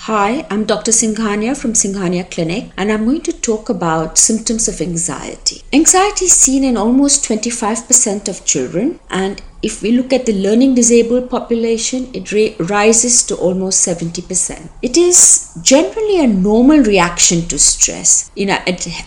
Hi, I'm Dr. Singhania from Singhania Clinic, and I'm going to talk about symptoms of anxiety. Anxiety is seen in almost 25% of children, and if we look at the learning disabled population, it rises to almost 70%. It is generally a normal reaction to stress. It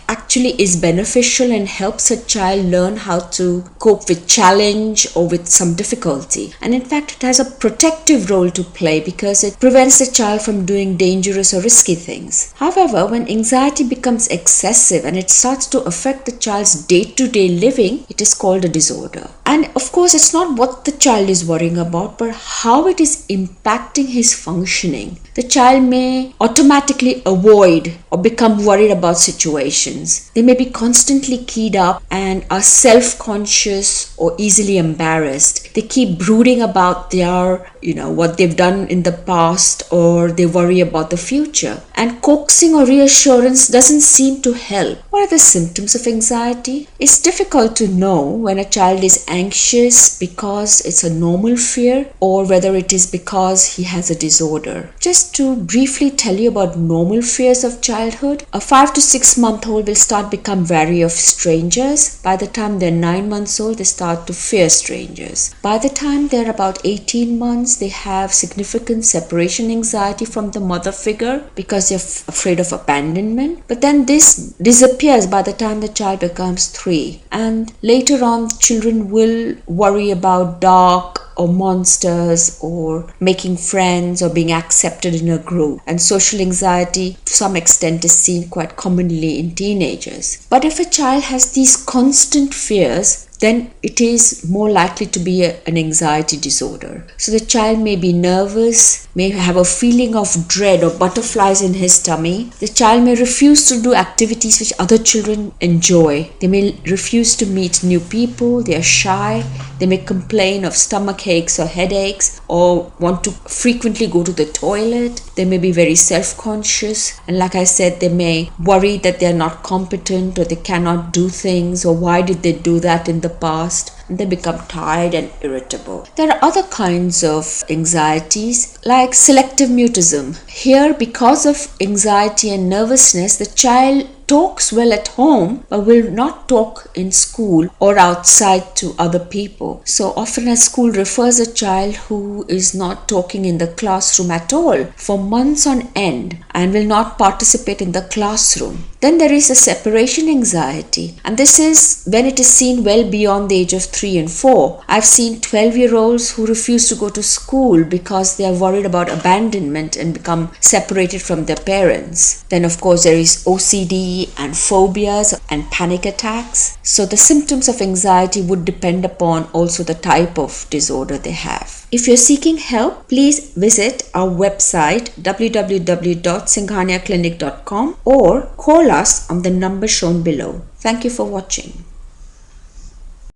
actually is beneficial and helps a child learn how to cope with challenge or with some difficulty. And in fact, it has a protective role to play because it prevents the child from doing dangerous or risky things. However, when anxiety becomes excessive and it starts to affect the child's day-to-day living, it is called a disorder. And of course, it's not what the child is worrying about, but how it is impacting his functioning. The child may automatically avoid or become worried about situations. They may be constantly keyed up and are self-conscious or easily embarrassed. They keep brooding about what they've done in the past, or they worry about the future. And coaxing or reassurance doesn't seem to help. What are the symptoms of anxiety? It's difficult to know when a child is anxious because it's a normal fear or whether it is because he has a disorder. Just to briefly tell you about normal fears of childhood, a 5 to 6 month old will start become wary of strangers. By the time they're 9 months old, they start to fear strangers. By the time they're about 18 months, they have significant separation anxiety from the mother figure because they're afraid of abandonment. But then this disappears by the time the child becomes 3. And later on, children will worry about dark or monsters or making friends or being accepted in a group. And social anxiety to some extent is seen quite commonly in teenagers. But if a child has these constant fears, then it is more likely to be an anxiety disorder. So the child may be nervous, may have a feeling of dread or butterflies in his tummy. The child may refuse to do activities which other children enjoy. They may refuse to meet new people, they are shy, they may complain of stomach aches or headaches, or want to frequently go to the toilet. They may be very self-conscious, and like I said, they may worry that they are not competent or they cannot do things, or why did they do that in the past, and they become tired and irritable. There are other kinds of anxieties like selective mutism. Here, because of anxiety and nervousness, the child talks well at home but will not talk in school or outside to other people. So often a school refers a child who is not talking in the classroom at all for months on end and will not participate in the classroom. Then there is a separation anxiety, and this is when it is seen well beyond the age of 3 and 4. I've seen 12-year-olds who refuse to go to school because they are worried about abandonment and become separated from their parents. Then of course there is OCD and phobias and panic attacks. So the symptoms of anxiety would depend upon also the type of disorder they have. If you're seeking help, please visit our website www.singhaniaclinic.com or call us on the number shown below. Thank you for watching.